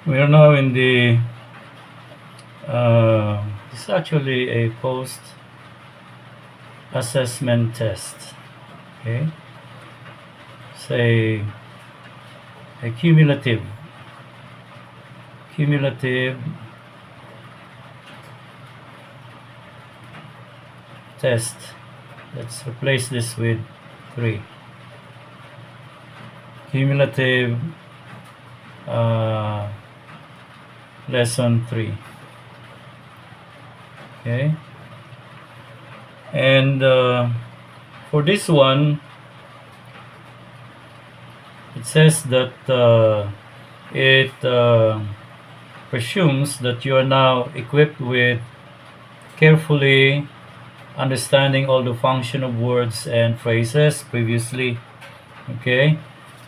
We are now in the, it's actually a post-assessment test. Okay, say a cumulative test. Let's replace this with 3. Cumulative uh, lesson 3. Okay, and for this one, it says that it presumes that you are now equipped with carefully understanding all the function of words and phrases previously. Okay,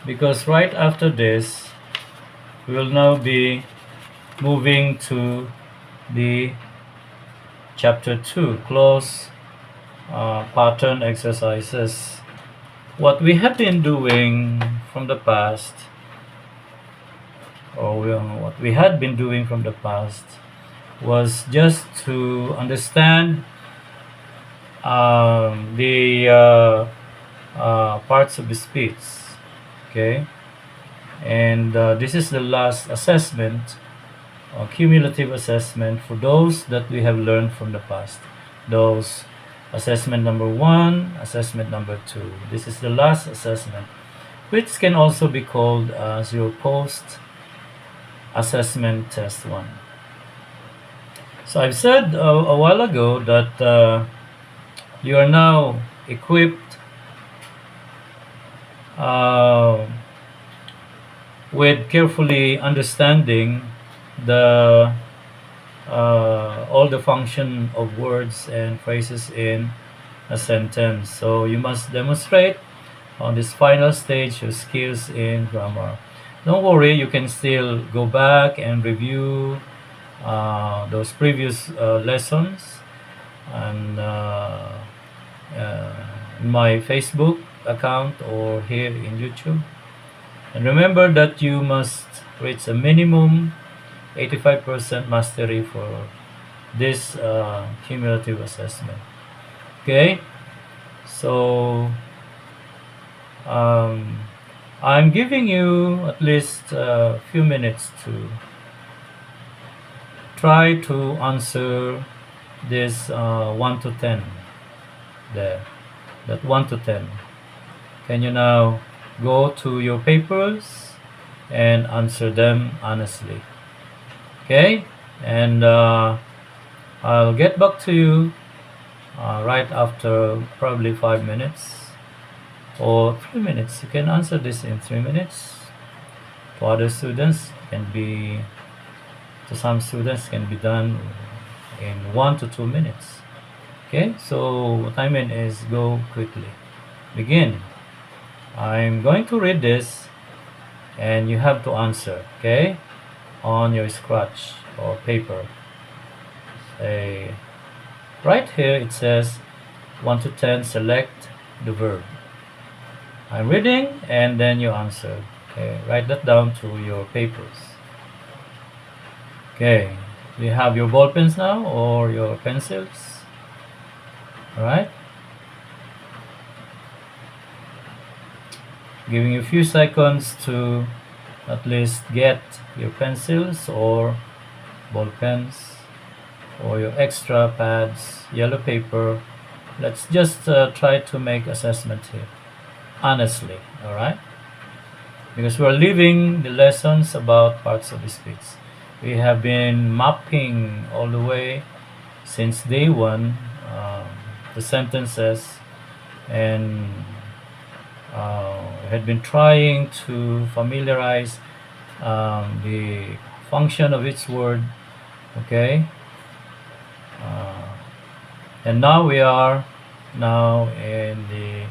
because right after this, we will now be moving to the chapter 2, close pattern exercises. What we have been doing from the past, what we had been doing from the past, was just to understand the parts of the speech. Okay, and this is the last assessment, cumulative assessment for those that we have learned from the past. Those assessment number 1, assessment number 2. This is the last assessment, which can also be called as your post assessment test 1. So I've said a while ago that you are now equipped with carefully understanding the all the function of words and phrases in a sentence. So you must demonstrate on this final stage your skills in grammar. Don't worry, you can still go back and review those previous lessons and in my Facebook account or here in YouTube. And remember that you must reach a minimum 85% mastery for this cumulative assessment. Okay, so I'm giving you at least a few minutes to try to answer this 1 to 10 there, that 1 to 10. Can you now go to your papers and answer them honestly? Okay, and I'll get back to you right after probably 5 minutes or 3 minutes. You can answer this in 3 minutes. To other students, to some students can be done in 1 to 2 minutes. Okay, so what I mean is go quickly. Begin. I'm going to read this and you have to answer, okay, on your scratch or paper. Right here it says 1 to 10, select the verb. I'm reading and then you answer. Okay, write that down to your papers. Okay, do you have your ball pens now or your pencils? Alright, giving you a few seconds to at least get your pencils or ball pens or your extra pads, yellow paper. Let's just try to make assessment here honestly. All right, because we're leaving the lessons about parts of the speech. We have been mapping all the way since day 1 the sentences, and had been trying to familiarize the function of each word. Okay, and now we are now in the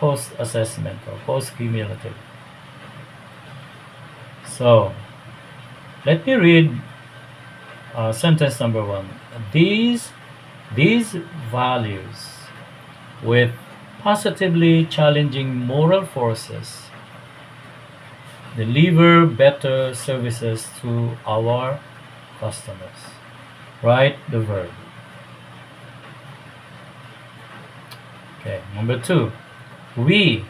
post assessment or post cumulative. So let me read sentence number 1. These values with positively challenging moral forces deliver better services to our customers. Write the verb. Okay, number 2. We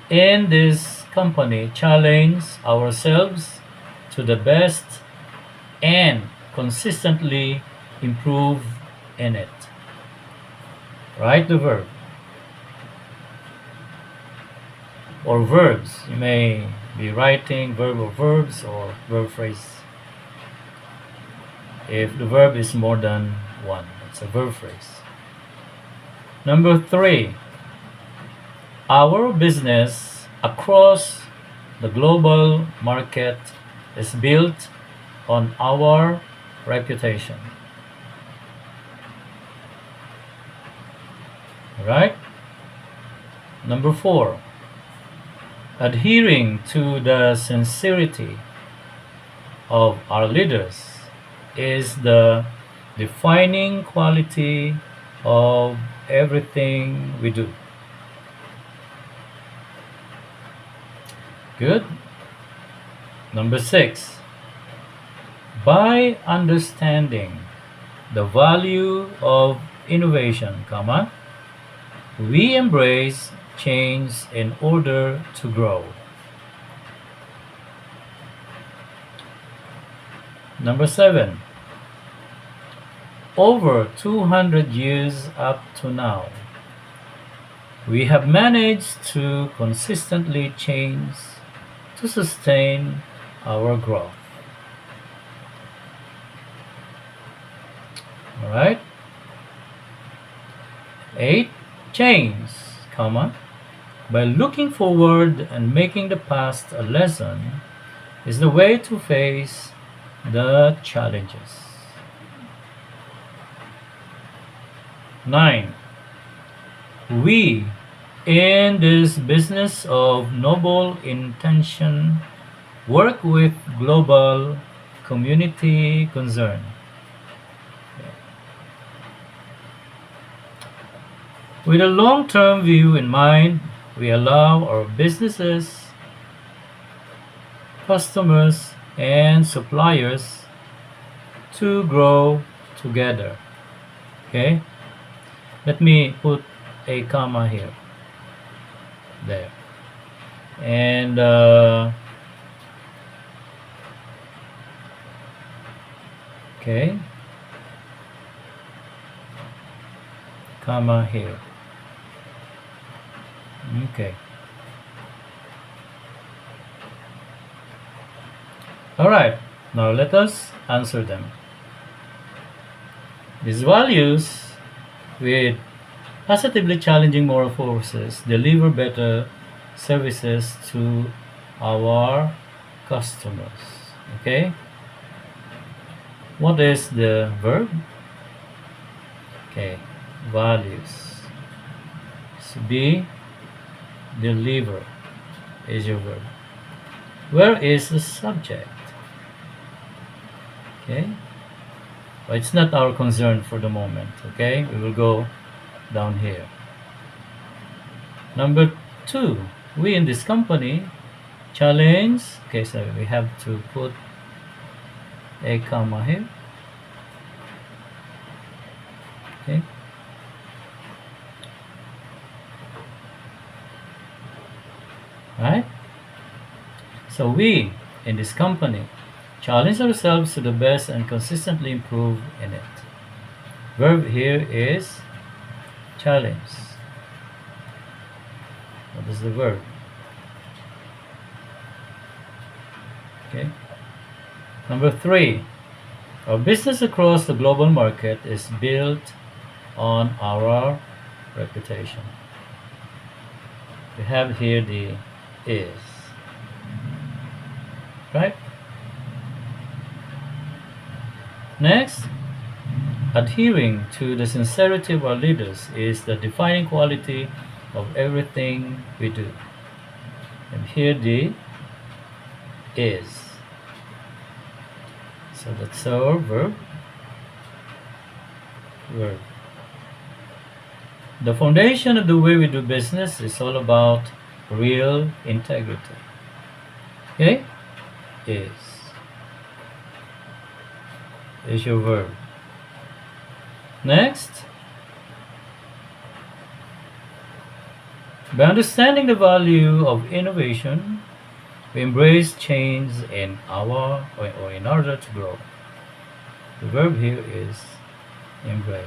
in this company challenge ourselves to the best and consistently improve in it. Write the verb. Or verbs. You may be writing verb or verbs or verb phrase. If the verb is more than one, it's a verb phrase. Number 3. Our business across the global market is built on our reputation. Right? Number 4. Adhering to the sincerity of our leaders is the defining quality of everything we do. Good. Number 6. By understanding the value of innovation, we embrace change in order to grow. Number 7. Over 200 years up to now, we have managed to consistently change to sustain our growth. All right. 8. Change, by looking forward and making the past a lesson is the way to face the challenges. 9. We in this business of noble intention work with global community concern. With a long-term view in mind, we allow our businesses, customers, and suppliers to grow together. Okay? Let me put a comma here. There. And okay. Comma here. Okay. Alright, now let us answer them. These values with positively challenging moral forces deliver better services to our customers. Okay? What is the verb? Okay, values. So be, deliver is your verb. Where is the subject? Okay, but it's not our concern for the moment. Okay, we will go down here. Number 2, we in this company challenge. Okay, so we have to put a comma here. Okay. Right? So we in this company challenge ourselves to the best and consistently improve in it. Verb here is challenge. What is the verb? Okay. Number 3, our business across the global market is built on our reputation. We have here the is. Right? Next, adhering to the sincerity of our leaders is the defining quality of everything we do. And here the is. So that's our verb. Verb. The foundation of the way we do business is all about real integrity. Okay? Is your verb. Next, by understanding the value of innovation, we embrace change in our or in order to grow. The verb here is embrace.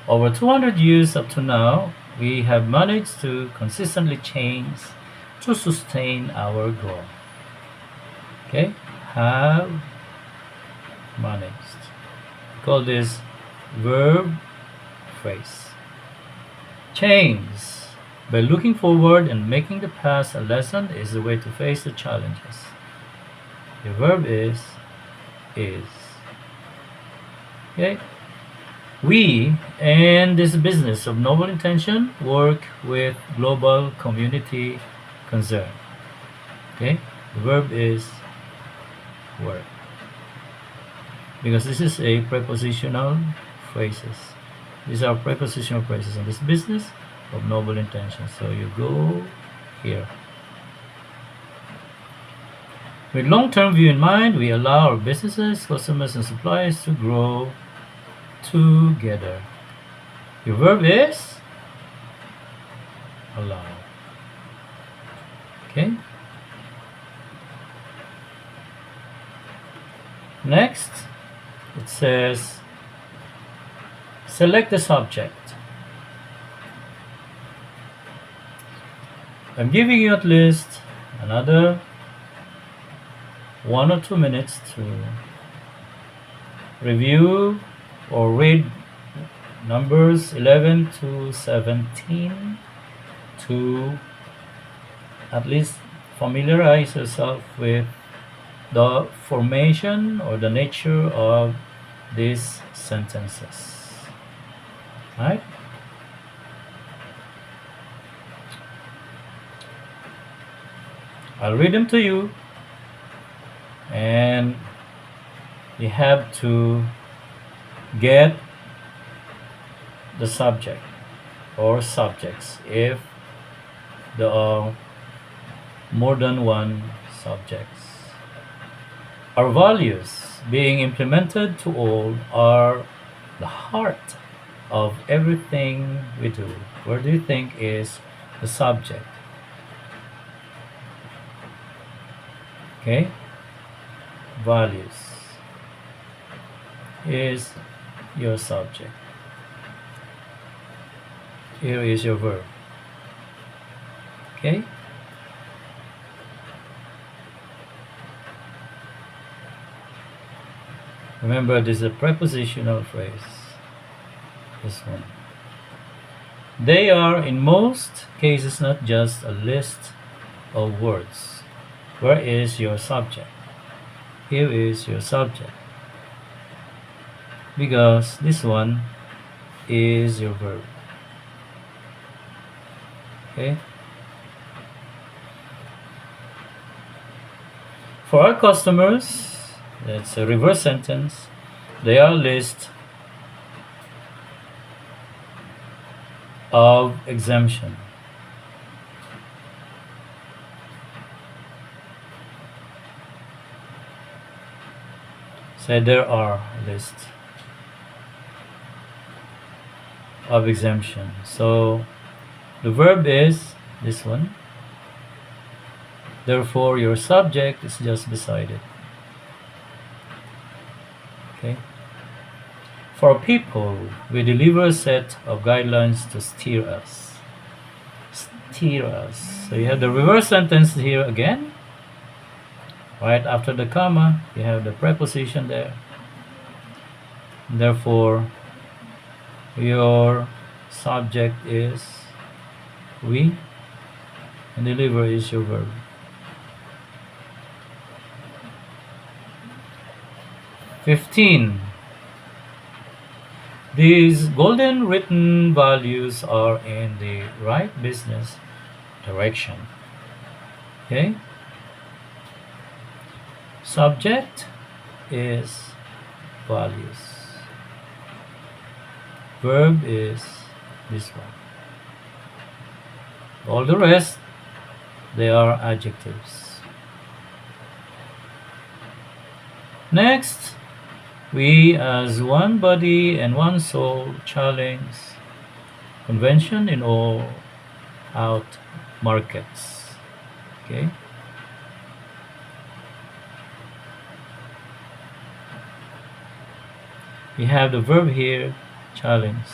Over 200 years up to now, we have managed to consistently change to sustain our growth. Okay? Have managed. We call this verb phrase. Change. By looking forward and making the past a lesson is the way to face the challenges. The verb is. Okay? We, in this business of noble intention, work with global community concern. Okay? The verb is work. Because this is a prepositional phrases. These are prepositional phrases in this business of noble intention. So you go here. With long-term view in mind, we allow our businesses, customers, and suppliers to grow together. Your verb is allow. Okay? Next, it says select the subject. I'm giving you at least another 1 or 2 minutes to review or read numbers 11 to 17 to at least familiarize yourself with the formation or the nature of these sentences. Right? I'll read them to you, and you have to get the subject or subjects if there are more than one subjects. Our values being implemented to all are the heart of everything we do. Where do you think is the subject? Okay? Values is your subject. Here is your verb. Okay? Remember, this is a prepositional phrase. This one. They are, in most cases, not just a list of words. Where is your subject? Here is your subject. Because this one is your verb. Okay? For our customers, that's a reverse sentence. They are a list of exemption. Say there are a list of exemption. So the verb is this one. Therefore, your subject is just beside it. Okay. For people, we deliver a set of guidelines to steer us. Steer us. So you have the reverse sentence here again. Right after the comma, you have the preposition there. Therefore, your subject is we, and deliver is your verb. "15. These golden written values are in the right business direction." Okay? Subject is values. Verb is this one. All the rest They are adjectives. Next, we as one body and one soul challenge convention in all out markets. Okay. We have the verb here, challenge.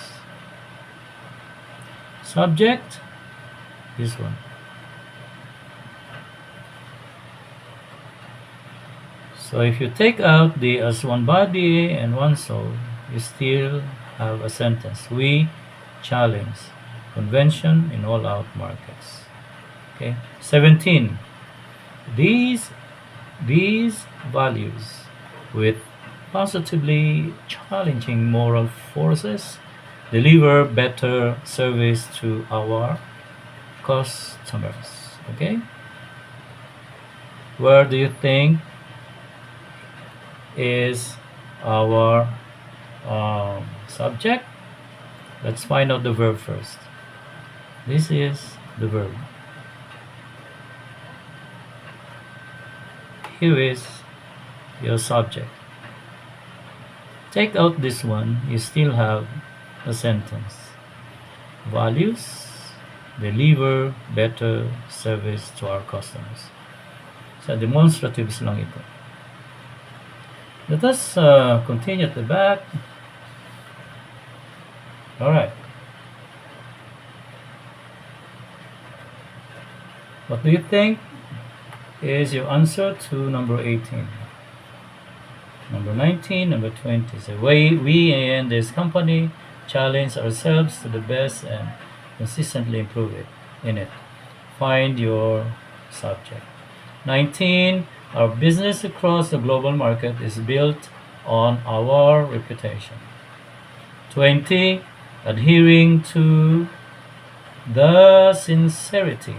Subject, this one. So if you take out the as one body and one soul, you still have a sentence. We challenge convention in all out markets. Okay. 17. These values with positively challenging moral forces deliver better service to our customers. Okay. Where do you think is our subject? Let's find out the verb first. This is the verb. Here is your subject. Take out this one, you still have a sentence. Values deliver better service to our customers. So demonstratives lang ito. Let us continue at the back. Alright. What do you think is your answer to number 18? Number 19, number 20. So we in this company challenge ourselves to the best and consistently improve in it. Find your subject. 19. Our business across the global market is built on our reputation. 20. Adhering to the sincerity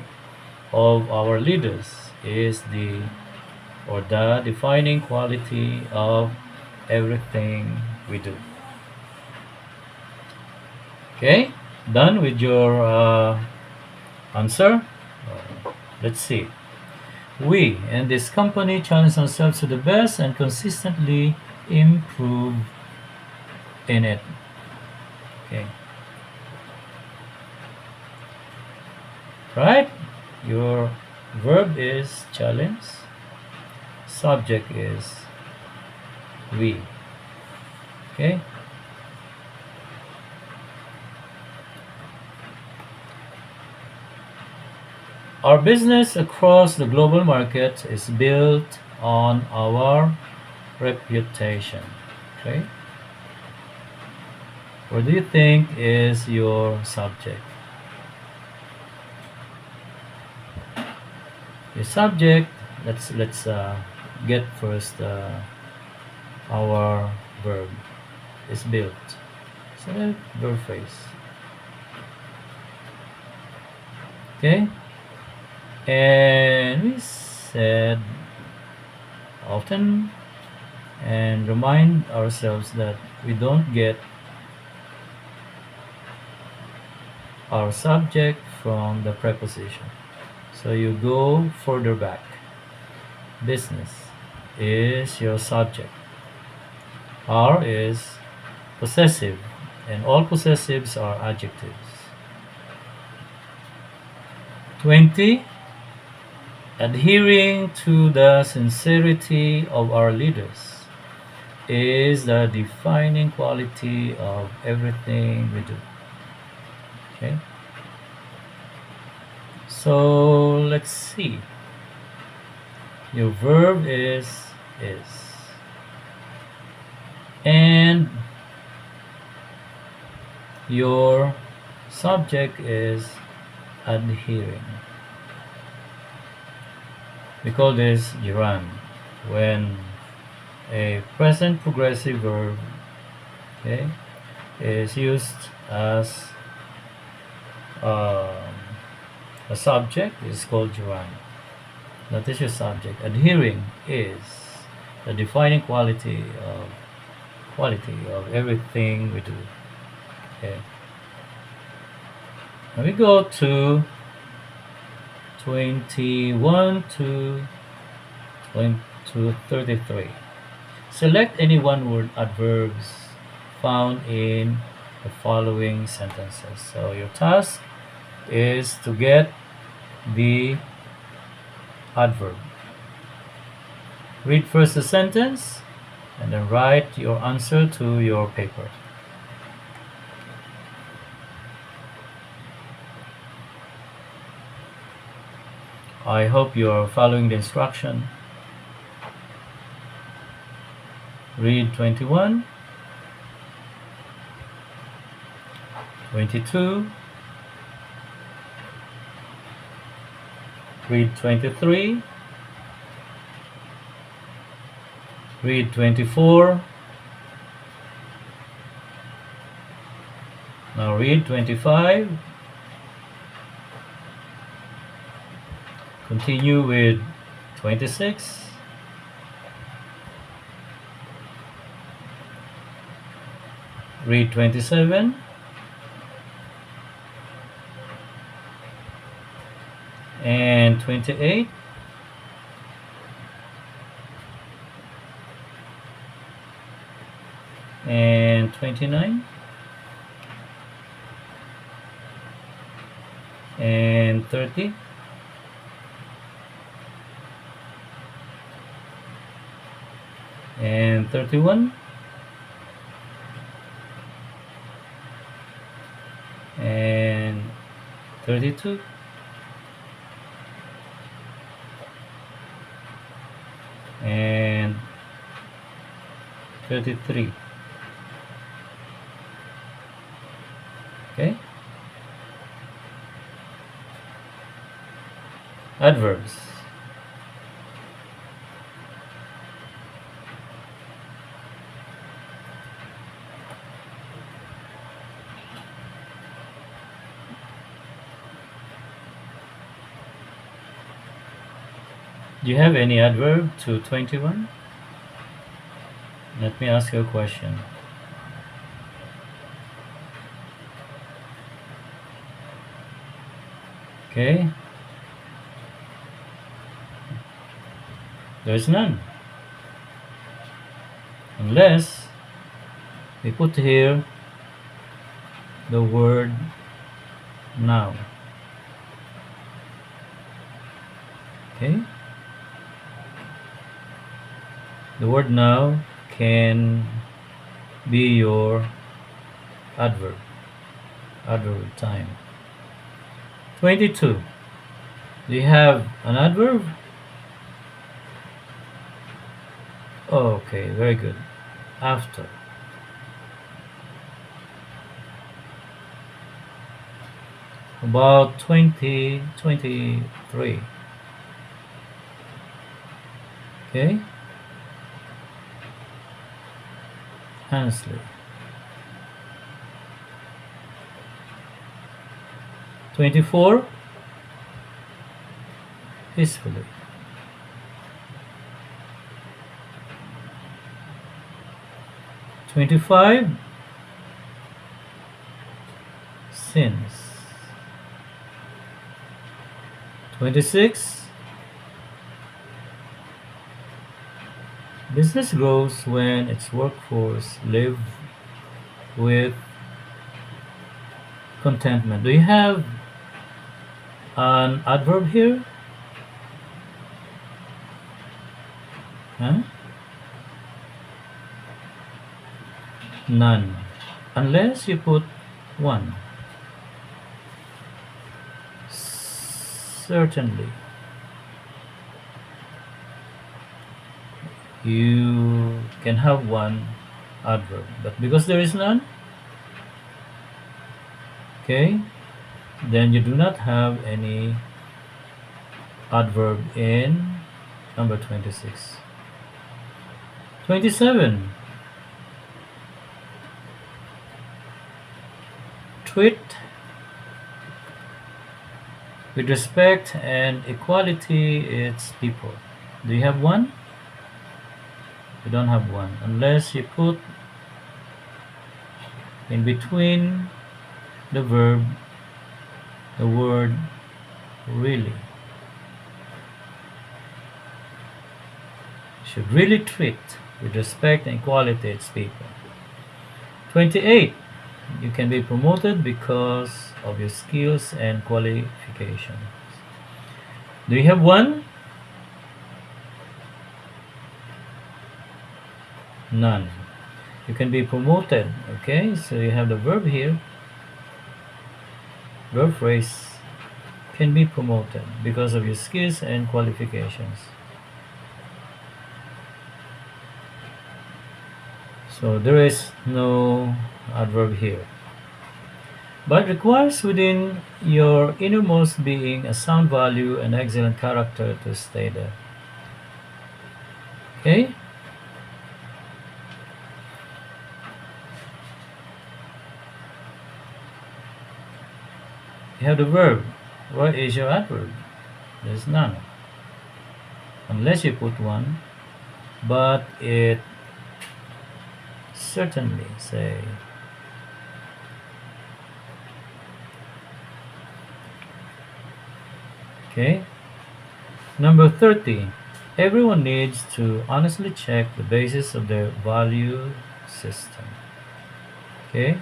of our leaders is the defining quality of everything we do. Okay, done with your answer. Let's see. We and this company challenge ourselves to the best and consistently improve in it. Okay. Right? Your verb is challenge. Subject is we. Okay? Our business across the global market is built on our reputation. Okay? What do you think is your subject? Your subject, let's get first our verb is built. So that verb phrase. Okay? And we said often and remind ourselves that we don't get our subject from the preposition. So you go further back. Business is your subject. R is possessive, and all possessives are adjectives. 20. Adhering to the sincerity of our leaders is the defining quality of everything we do. Okay? So let's see. Your verb is. And your subject is adhering. We call this gerund when a present progressive verb, okay, is used as a subject is called gerund. That is your subject. Adhering is the defining quality of everything we do. Okay. Now we go to 21 to 33. Select any one-word adverbs found in the following sentences. So your task is to get the adverb. Read first the sentence and then write your answer to your paper. I hope you are following the instruction. Read 21, 22, read 23, read 24, now read 25, continue with 26, read 27, and 28, and 29, and 30, and 31, and 32, and 33. Okay? Adverbs. Do you have any adverb to 21? Let me ask you a question. Okay? There's none. Unless we put here the word now. Okay? The word now can be your adverb time. 22. Do you have an adverb? Okay, very good. After. About 23. Okay? Honestly. 24. Peacefully. 25. Since. 26. Business grows when its workforce live with contentment. Do you have an adverb here? Huh? None. Unless you put one. Certainly. You can have one adverb, but because there is none, okay, then you do not have any adverb in number 26. 27. Treat with respect and equality its people. Do you have one? You don't have one, unless you put in between the verb the word really. should really treat with respect and equality its people. 28. You can be promoted because of your skills and qualifications. Do you have one? None. You can be promoted. Okay, so you have the verb here. Verb phrase can be promoted because of your skills and qualifications. So there is no adverb here. But requires within your innermost being a sound value and excellent character to stay there. Okay? You have the verb. What is your adverb? There's none. Unless you put one. But it certainly say okay. Number 30. Everyone needs to honestly check the basis of their value system. Okay.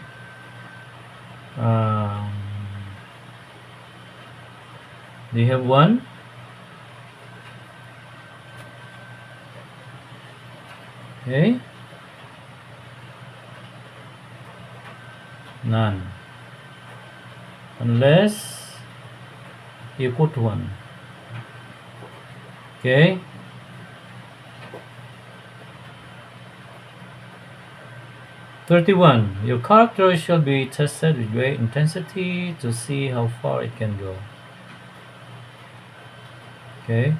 Do you have one? Okay. None. Unless you put one. Okay. "31. Your character shall be tested with great intensity to see how far it can go." Okay.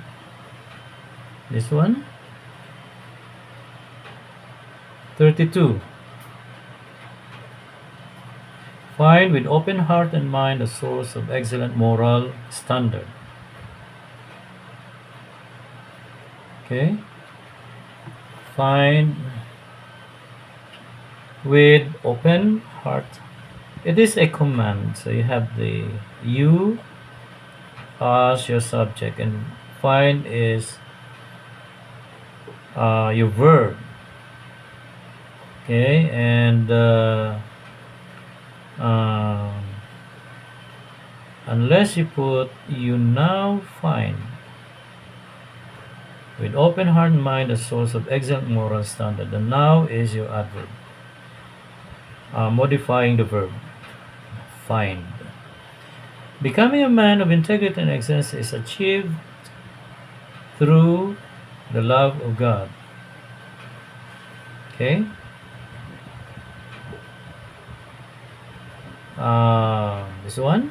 This one. 32. Find with open heart and mind a source of excellent moral standard. Okay. Find with open heart. It is a command, so you have the you as your subject, and find is your verb. Okay, and unless you put you now find with open heart and mind a source of excellent moral standard. The now is your adverb, modifying the verb find. Becoming a man of integrity and excellence is achieved through the love of God. Okay. This one.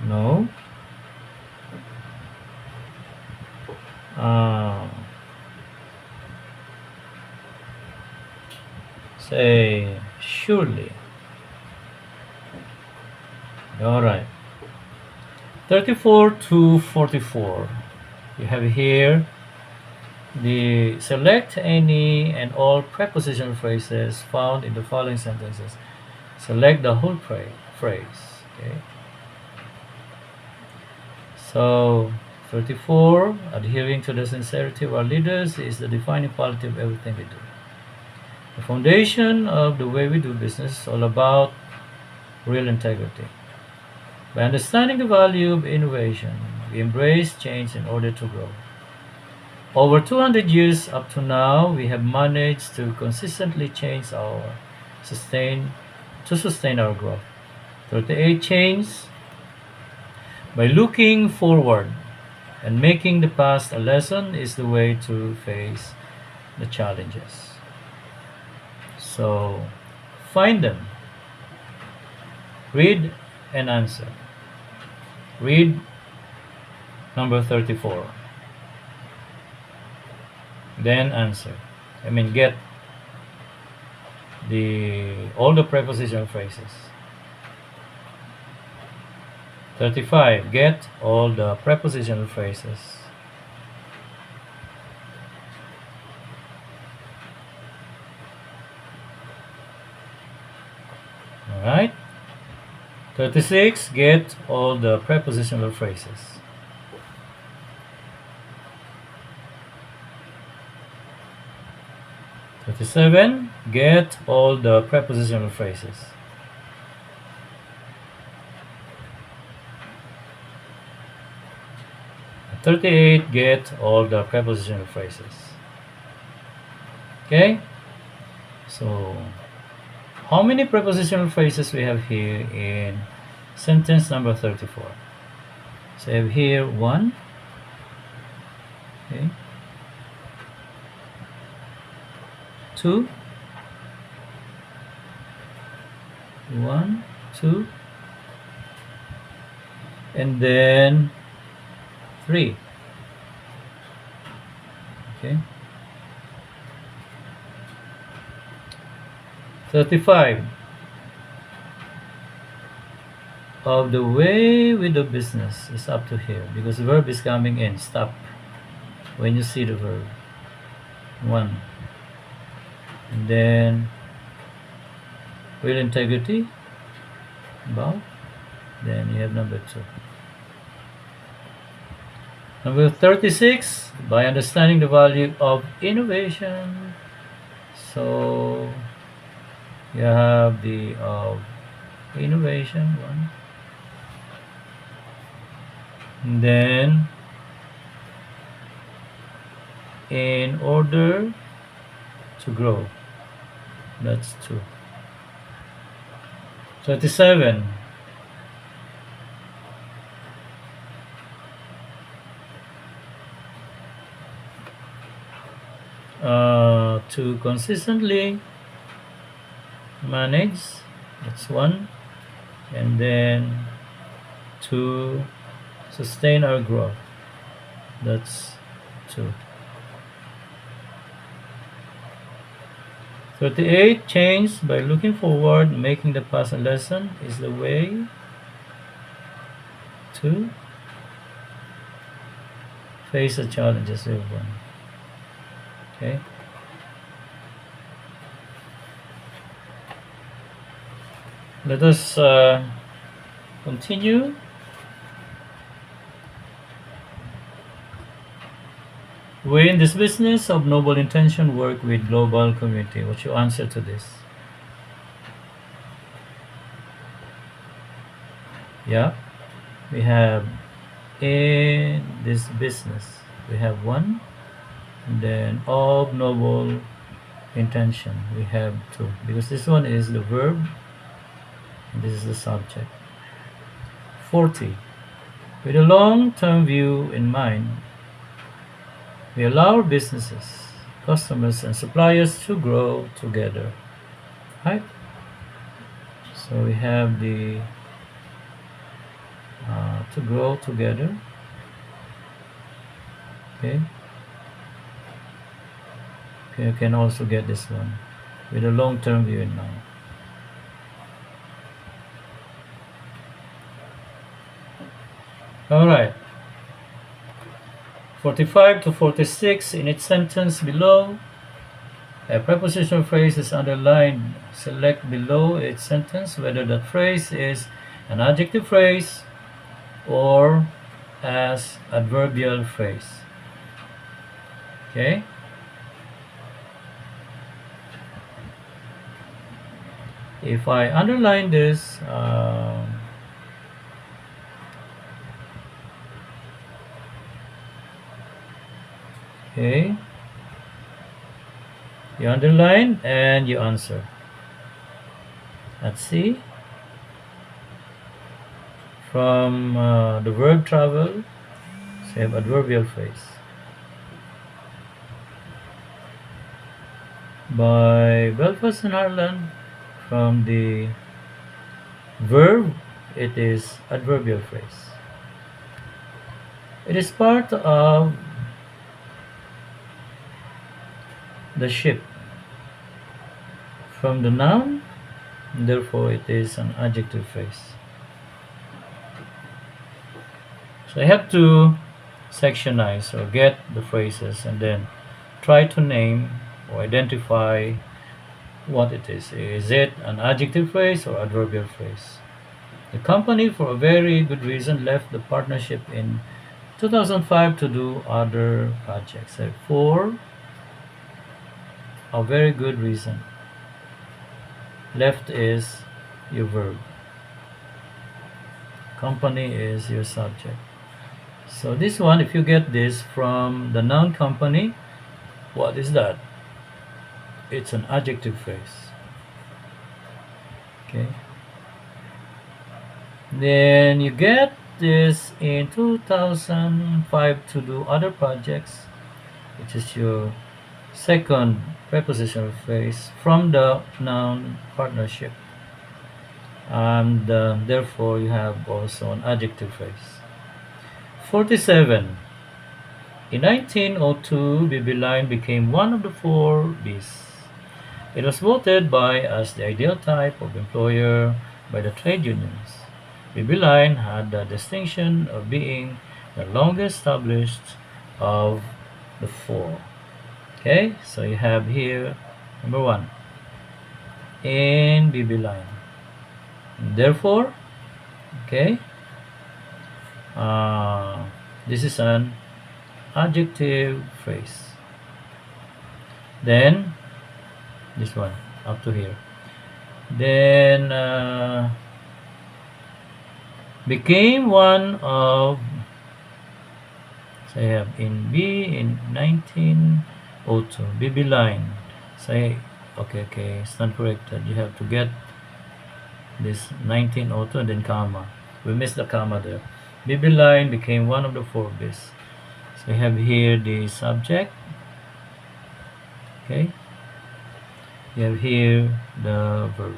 No. Say surely. All right. 34 to 44. You have here the select any and all prepositional phrases found in the following sentences. Select the whole phrase. Okay. So 34, adhering to the sincerity of our leaders is the defining quality of everything we do. The foundation of the way we do business is all about real integrity. By understanding the value of innovation, we embrace change in order to grow. Over 200 years up to now, we have managed to consistently change to sustain our growth. 38, change by looking forward and making the past a lesson is the way to face the challenges. So, find them. Read and answer. Read number 34. Then answer. Get all the prepositional phrases. 35. Get all the prepositional phrases. Alright. 36. Get all the prepositional phrases. 37. Get all the prepositional phrases. 38. Get all the prepositional phrases. Okay? So, how many prepositional phrases we have here in sentence number 34? So, I have here 1. Okay. 2. 1, 2. And then 3. Okay. 35. Of the way with the business is up to here because the verb is coming in. Stop when you see the verb. 1. And then real integrity. About. Then you have number 2. Number 36. By understanding the value of innovation. So you have the of innovation 1. And then in order to grow, that's 2. 37. To consistently manage, that's 1. And then to sustain our growth, that's 2. 38. Change by looking forward, making the past a lesson is the way to face the challenges we have. Okay. Let us continue. We in this business of noble intention work with global community. What's your answer to this? Yeah, we have in this business we have 1, and then of noble intention we have 2 because this one is the verb and this is the subject. 40. With a long-term view in mind, we allow our businesses, customers, and suppliers to grow together. Right? So we have the to grow together. Okay. Okay, you can also get this one with a long-term view in mind. All right. 45 to 46 in its sentence below. A prepositional phrase is underlined. Select below its sentence whether that phrase is an adjective phrase or as adverbial phrase. Okay. If I underline this, okay, you underline and you answer. Let's see. From the verb travel, save adverbial phrase. By Belfast and Ireland, from the verb, it is adverbial phrase. It is part of the ship. From the noun, therefore it is an adjective phrase. So I have to sectionize or get the phrases and then try to name or identify what it is. Is it an adjective phrase or adverbial phrase? The company, for a very good reason, left the partnership in 2005 to do other projects. For A very good reason. Left is your verb. Company is your subject. So this one, if you get this from the noun company, what is that? It's an adjective phrase. Okay. Then you get this in 2005 to do other projects, which is your second prepositional phrase from the noun partnership. And therefore you have also an adjective phrase. 47. In 1902, BB line became one of the four Bs. It was voted by as the ideal type of employer by the trade unions. BB line had the distinction of being the longest established of the four. Okay, so you have here number one in BB line. Therefore, okay, this is an adjective phrase. Then this one up to here. Then became one of, so I have in B in 1902 BB line. Say okay, it's not corrected. You have to get this 1902 and then comma. We missed the comma there. BB line became one of the four Bs. So I have here the subject. Okay. You have here the verb.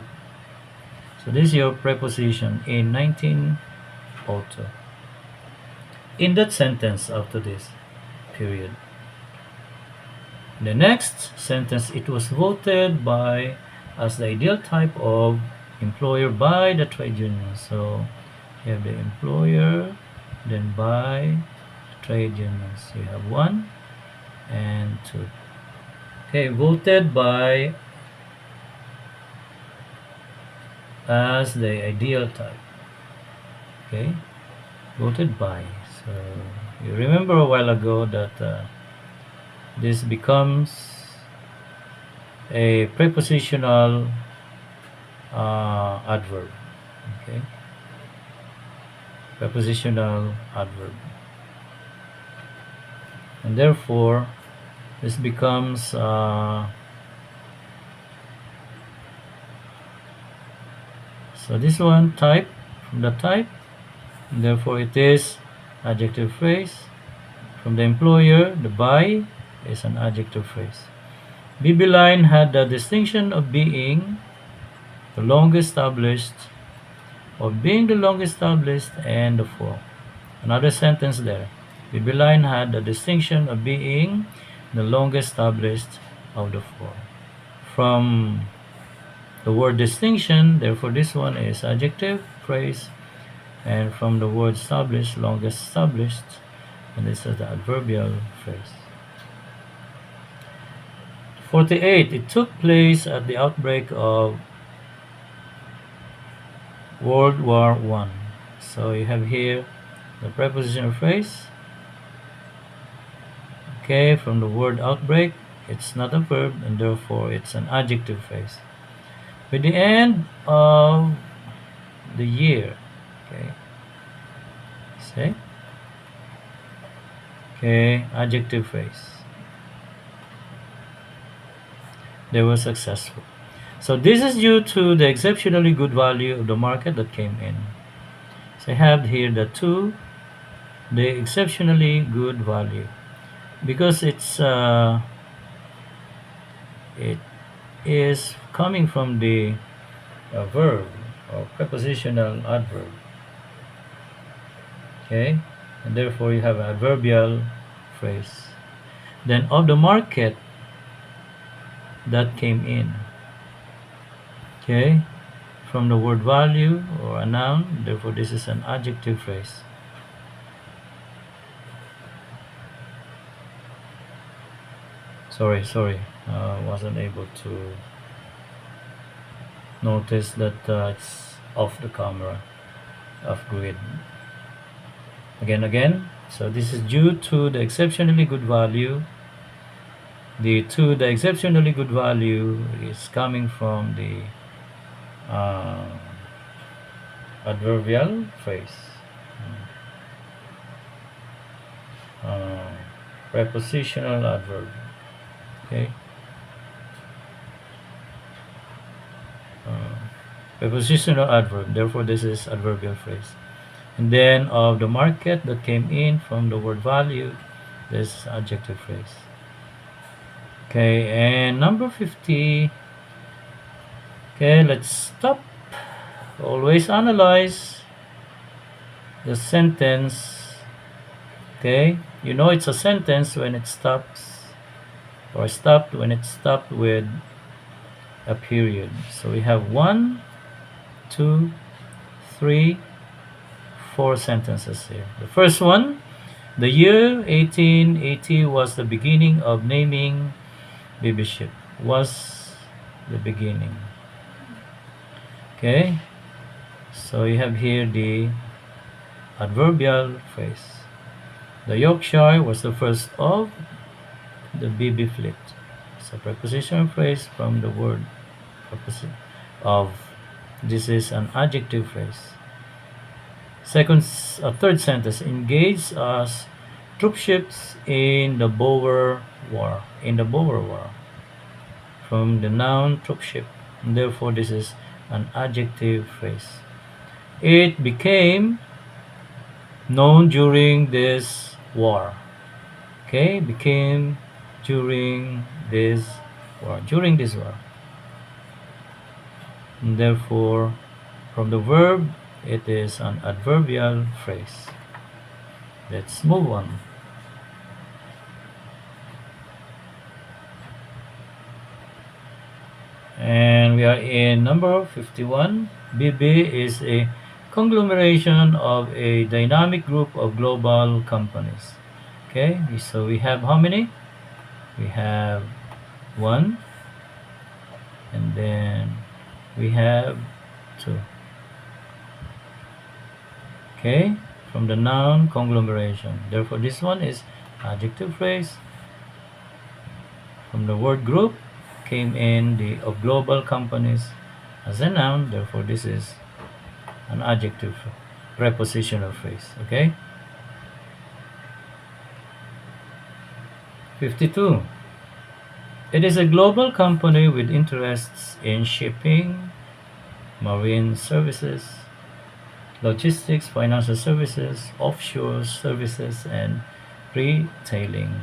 So this is your preposition in 1902. In that sentence after this period. The next sentence, it was voted by as the ideal type of employer by the trade union. So you have the employer, then by the trade unions. You have 1 and 2. Okay, voted by as the ideal type. Okay, voted by. So you remember a while ago that this becomes a prepositional adverb. Okay, prepositional adverb, and therefore this becomes so this one type from the type, and therefore it is adjective phrase. From the employer, the by is an adjective phrase. BB line had the distinction of being the longest established, and the four. Another sentence there. BB line had the distinction of being the longest established of the four. From the word distinction, therefore this one is adjective phrase, and from the word established, longest established, and this is the adverbial phrase. 48. It took place at the outbreak of World War I. So you have here the prepositional phrase. Okay, from the word outbreak, it's not a verb, and therefore it's an adjective phrase. With the end of the year, okay, say, okay, adjective phrase. They were successful. So this is due to the exceptionally good value of the market that came in. So I have here the exceptionally good value, because it is coming from the verb or prepositional adverb. Okay, and therefore you have an adverbial phrase. Then of the market that came in. Okay, from the word value or a noun, therefore this is an adjective phrase. Sorry, wasn't able to notice that it's off the camera, off grid. Again. So this is due to the exceptionally good value The exceptionally good value is coming from the uh, adverbial phrase. Uh, Prepositional adverb. Okay. Uh, Prepositional adverb. Therefore, this is adverbial phrase. And then of the market that came in from the word value, this is adjective phrase. Okay, and number 50. Okay, let's stop. Always analyze the sentence. Okay, you know it's a sentence when it stops, or stopped when it stopped with a period. So we have 1, 2, 3, 4 sentences here. The first one, the year 1880 was the beginning of naming baby sheep. Was the beginning. Okay, so you have here the adverbial phrase. The Yorkshire was the first of the baby fleet. It's a prepositional phrase from the word of. This is an adjective phrase. Third sentence, engaged as troopships in the Boer War. In the Boer War, from the noun troopship. And therefore, this is an adjective phrase. It became known during this war. Okay, became during this war. During this war. And therefore, from the verb, it is an adverbial phrase. Let's move on. And we are in number 51. BB is a conglomeration of a dynamic group of global companies. Okay, so we have how many? We have 1, and then we have 2. Okay, from the noun conglomeration. Therefore, this one is adjective phrase. From the word group came in the of global companies as a noun. Therefore, this is an adjective prepositional phrase. Okay. 52. It is a global company with interests in shipping, marine services, logistics, financial services, offshore services, and retailing.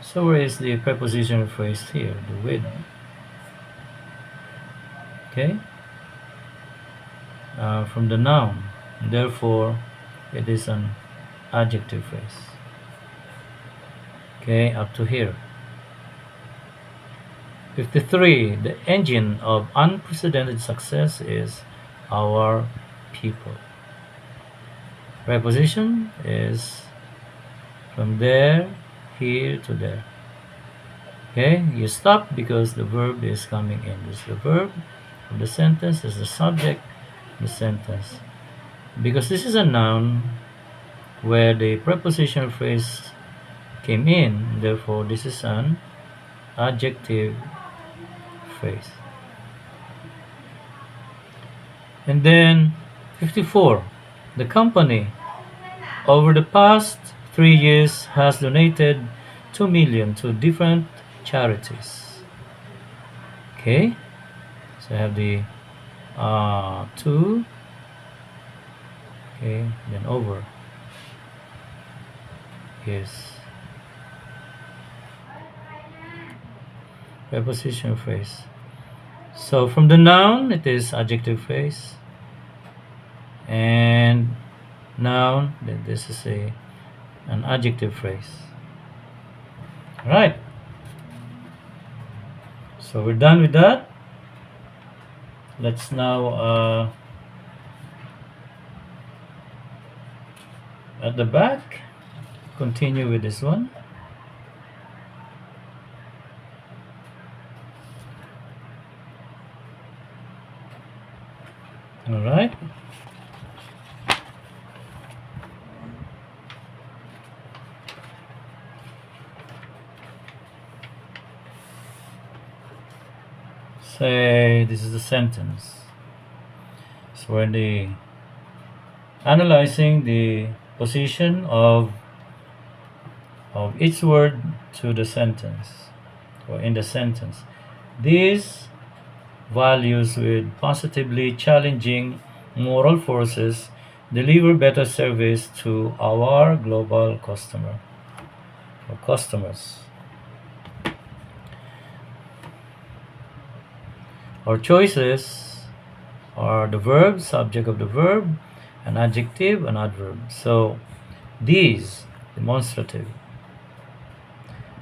So where is the prepositional phrase here? The with. Okay. From the noun. Therefore, it is an adjective phrase. Okay, up to here. 53. The engine of unprecedented success is our people. Preposition is from there, here to there. Okay, you stop because the verb is coming in. This is the verb of the sentence, this is the subject of the sentence. Because this is a noun where the prepositional phrase came in, therefore this is an adjective phrase. And then 54. The company over the past 3 years has donated 2 million to different charities. Okay, so I have the 2, okay, then over is prepositional phrase. So from the noun, it is adjective phrase, and noun, then this is an adjective phrase. All right. So we're done with that. Let's now at the back continue with this one. All right. say this is the sentence. So we're analyzing the position of each word to the sentence or in the sentence. These values with positively challenging moral forces deliver better service to our global customer or customers. Our choices are the verb, subject of the verb, an adjective, an adverb. So these, demonstrative.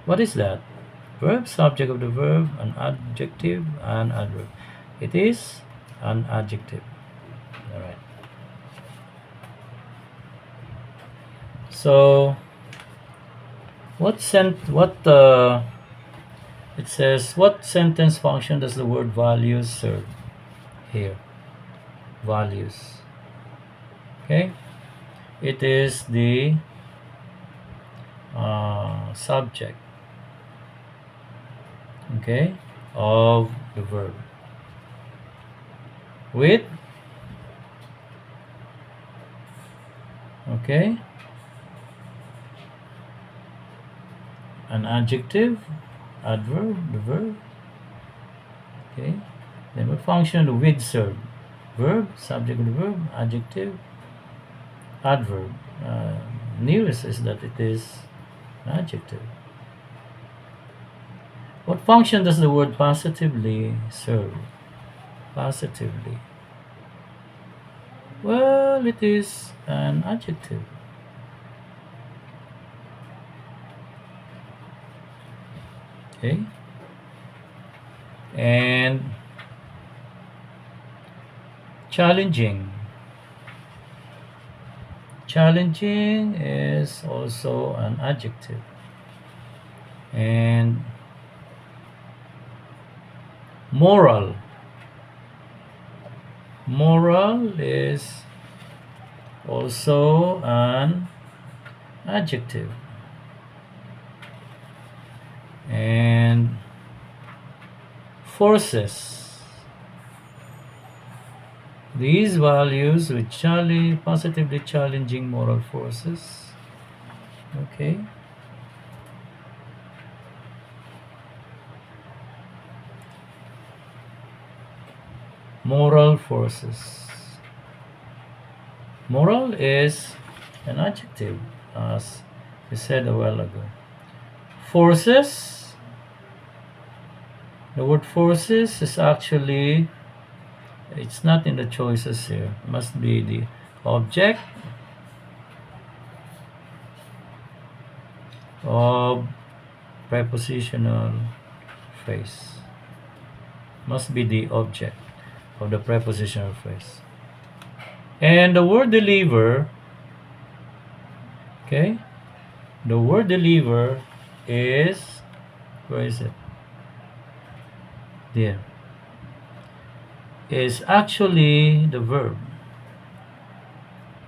What is that? Verb, subject of the verb, an adjective, an adverb. It is an adjective. All right. So it says what sentence function does the word values serve here? Values. Okay. It is the subject. Okay, of the verb with okay an adjective, adverb, the verb. Okay, then we function the with serve, verb, subject of the verb, adjective, adverb. Nearest is that it is an adjective. What function does the word positively serve? Positively. Well, it is an adjective. Okay. And challenging. Challenging is also an adjective. And moral. Moral is also an adjective. And forces. These values with positively challenging moral forces. Okay. Moral forces. Moral is an adjective, as we said a while ago. Forces. The word forces is actually, it's not in the choices here. It must be the object of prepositional phrase. Must be the object of the prepositional phrase. And the word deliver, okay, the word deliver is, where is it? There. Is actually the verb.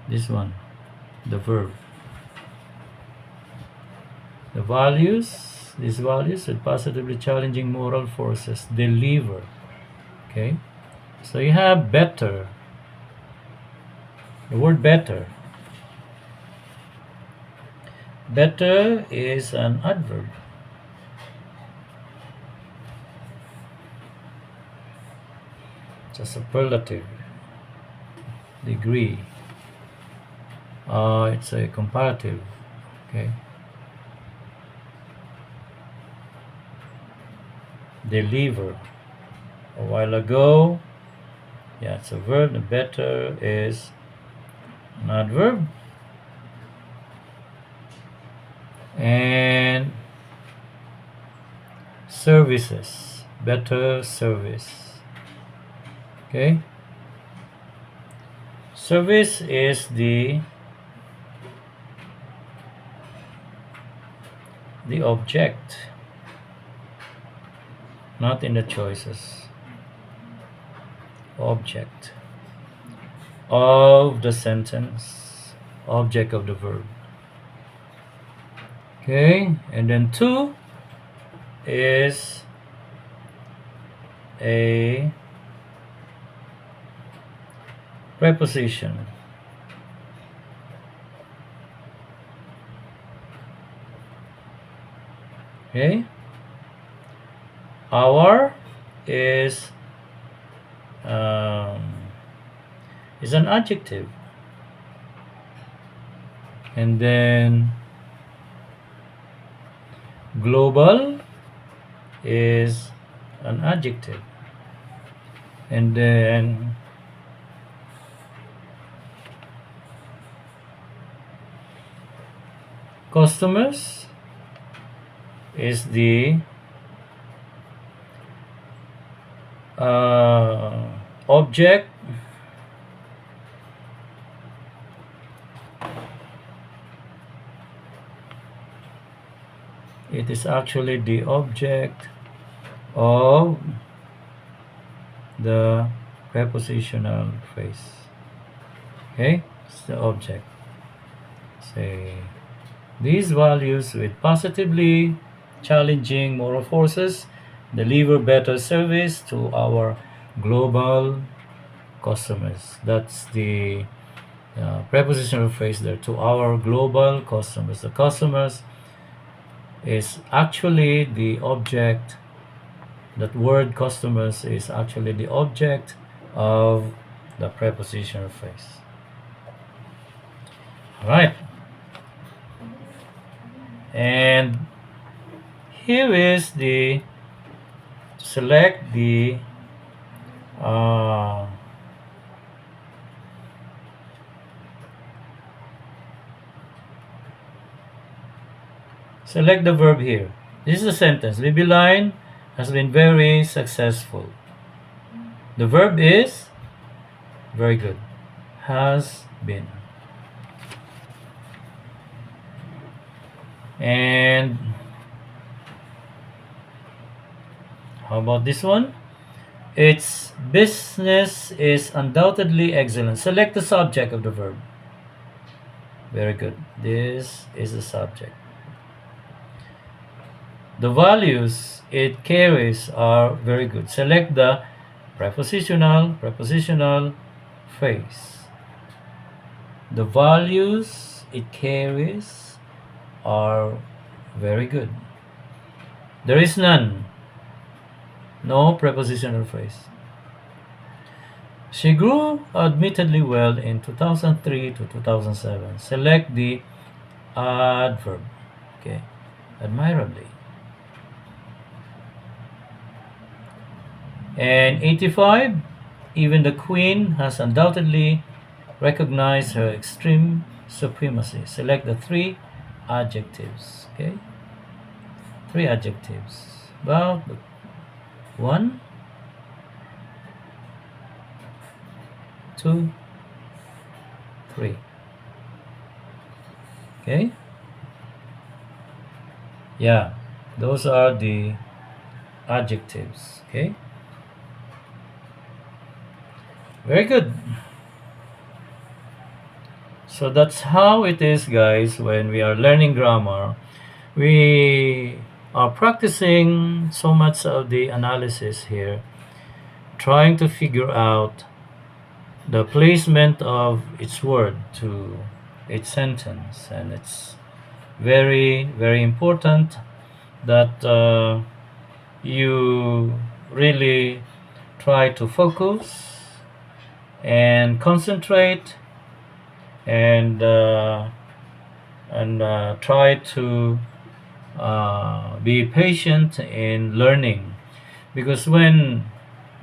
This one, the verb. The values, these values with positively challenging moral forces deliver. Okay, so you have better. The word better. Better is an adverb. It's a superlative degree. It's a comparative. Okay. Deliver. A while ago, yeah, it's a verb. The better is an adverb. And services. Better service. Okay. Service is the object, not in the choices. Object of the sentence, object of the verb. Okay, and then two is a preposition. Okay, our is um, is an adjective, and then global is an adjective, and then customers is the object, it is actually the object of the prepositional phrase. Okay, it's the object. Say these values with positively challenging moral forces deliver better service to our global customers. That's the prepositional phrase there, to our global customers. The customers is actually the object, that word customers is actually the object of the prepositional phrase. All right. And here is the select the select the verb here. This is a sentence. Libeline has been very successful. The verb is very good. Has been. And how about this one? Its business is undoubtedly excellent. Select the subject of the verb. Very good. This is the subject. The values it carries are very good. Select the prepositional phrase. The values it carries are very good. There is none. No prepositional phrase. She grew admittedly well in 2003 to 2007. Select the adverb. Okay. Admirably. And 85, even the Queen has undoubtedly recognized her extreme supremacy. Select the three adjectives. Okay, three adjectives. Well, 1, 2, 3. Okay. Yeah, those are the adjectives. Okay. Very good. So that's how it is, guys, when we are learning grammar. We are practicing so much of the analysis here, trying to figure out the placement of its word to its sentence. And it's very, very important that you really try to focus and concentrate and try to be patient in learning, because when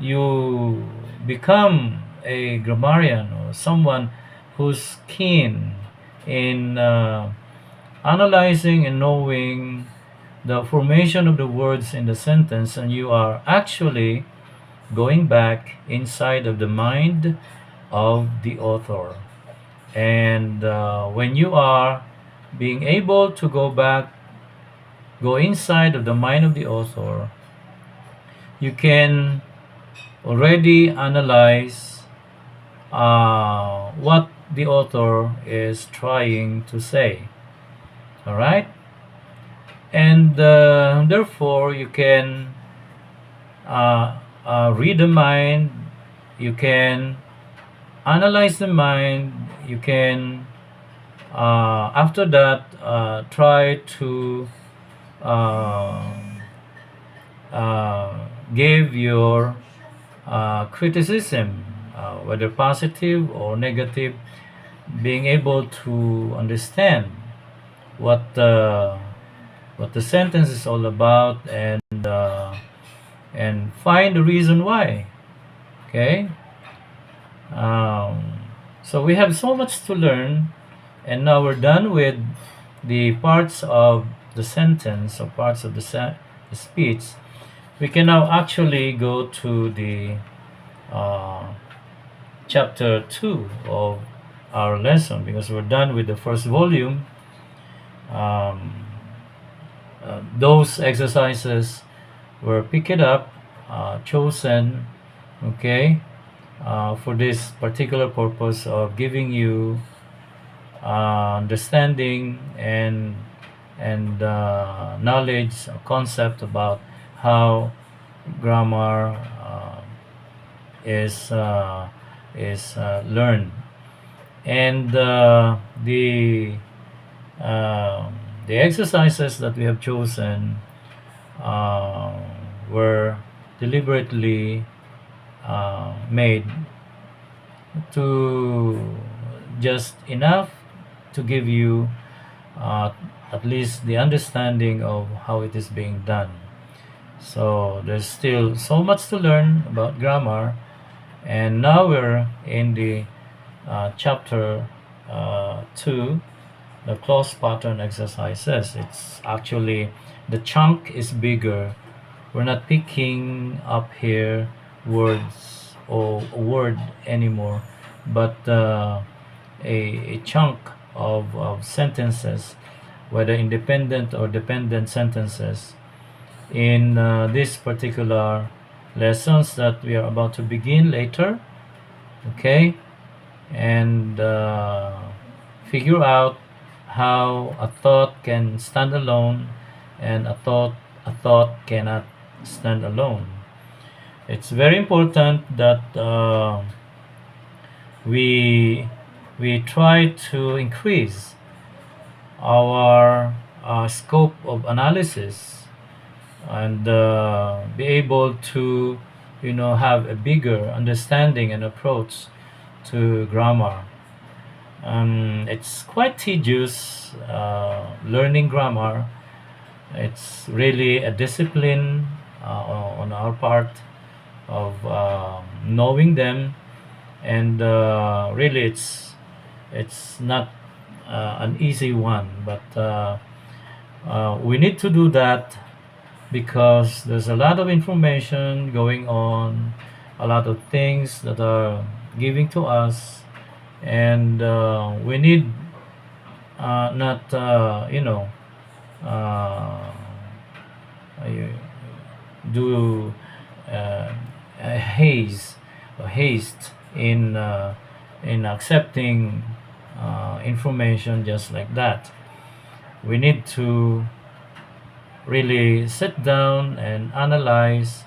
you become a grammarian or someone who's keen in analyzing and knowing the formation of the words in the sentence, and you are actually going back inside of the mind of the author. And when you are being able to go inside of the mind of the author, you can already analyze what the author is trying to say. All right? And therefore, you can read the mind, you can analyze the mind, you can after that try to uh, give your criticism, whether positive or negative, being able to understand what the sentence is all about, and find the reason why. Okay. um, so we have so much to learn, and now we're done with the parts of the sentence or parts of the speech. We can now actually go to the uh, chapter 2 of our lesson, because we're done with the first volume. um, those exercises were picked up, chosen, okay, for this particular purpose of giving you understanding and knowledge, concept about how grammar is learned. And um, the exercises that we have chosen uh, were deliberately made to just enough to give you uh, at least the understanding of how it is being done. So there's still so much to learn about grammar, and now we're in the chapter 2, the clause pattern exercises. It's actually, the chunk is bigger. We're not picking up here words or a word anymore, but a chunk of sentences, whether independent or dependent sentences, in this particular lessons that we are about to begin later. Okay. And figure out how a thought can stand alone, and a thought cannot stand alone. It's very important that we we try to increase our scope of analysis, and be able to have a bigger understanding and approach to grammar. It's quite tedious learning grammar. It's really a discipline on our part of knowing them, and really it's not an easy one, but we need to do that because there's a lot of information going on, a lot of things that are giving to us, and we need not uh, do a haste in accepting information just like that. We need to really sit down and analyze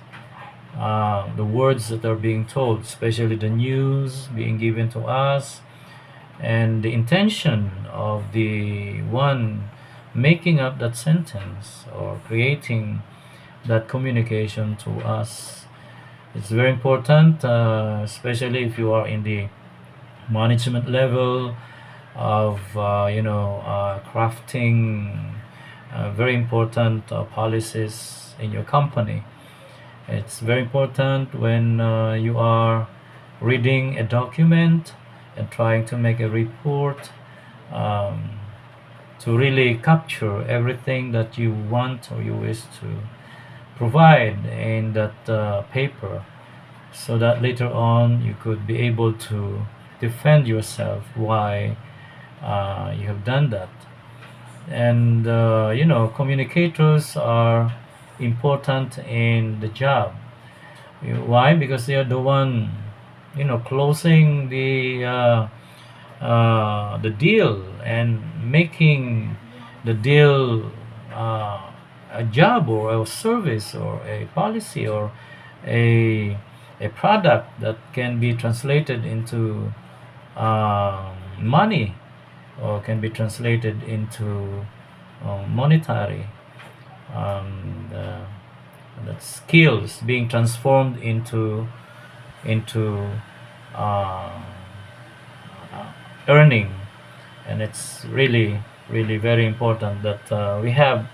the words that are being told, especially the news being given to us, and the intention of the one making up that sentence or creating that communication to us. It's very important, especially if you are in the management level of crafting very important policies in your company. It's very important when you are reading a document and trying to make a report, um, to really capture everything that you want or you wish to provide in that paper, so that later on you could be able to defend yourself why you have done that. And communicators are important in the job. Why? Because they are the one closing the deal and making the deal a job or a service or a policy or a a product that can be translated into money, or can be translated into monetary, um, uh, that skills being transformed into uh, earning. And it's really really very important that we have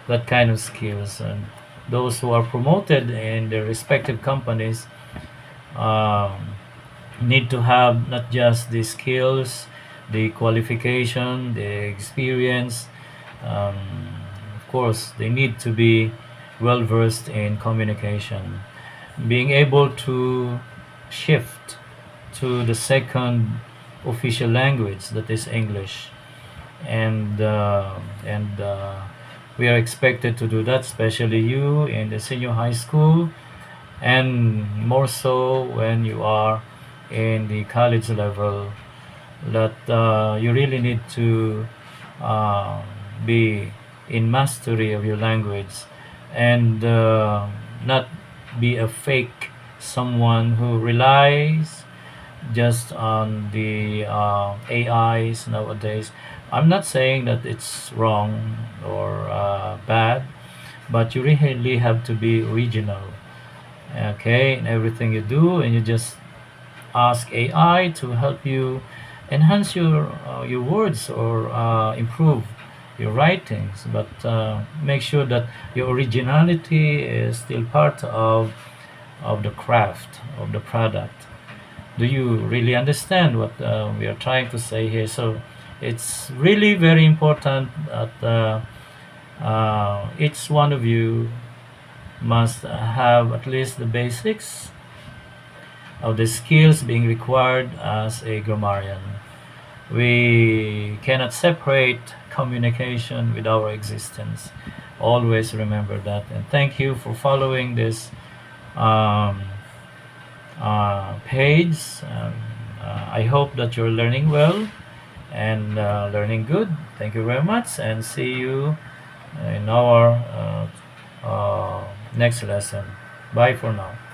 that kind of skills, and those who are promoted in their respective companies um, need to have not just the skills, the qualification, the experience. um, of course they need to be well versed in communication, being able to shift to the second official language, that is English. And we are expected to do that, especially you in the senior high school, and more so when you are in the college level, that you really need to uh, be in mastery of your language, and not be a fake someone who relies just on the AIs nowadays. I'm not saying that it's wrong or bad, but you really have to be original, okay, in everything you do, and you just ask AI to help you enhance your words, or improve your writings, but make sure that your originality is still part of the craft of the product. Do you really understand what we are trying to say here? So it's really very important that each one of you must have at least the basics of the skills being required as a grammarian. We cannot separate communication with our existence. Always remember that. And thank you for following this um, page. I hope that you're learning well and learning good. Thank you very much, and see you in our next lesson. Bye for now.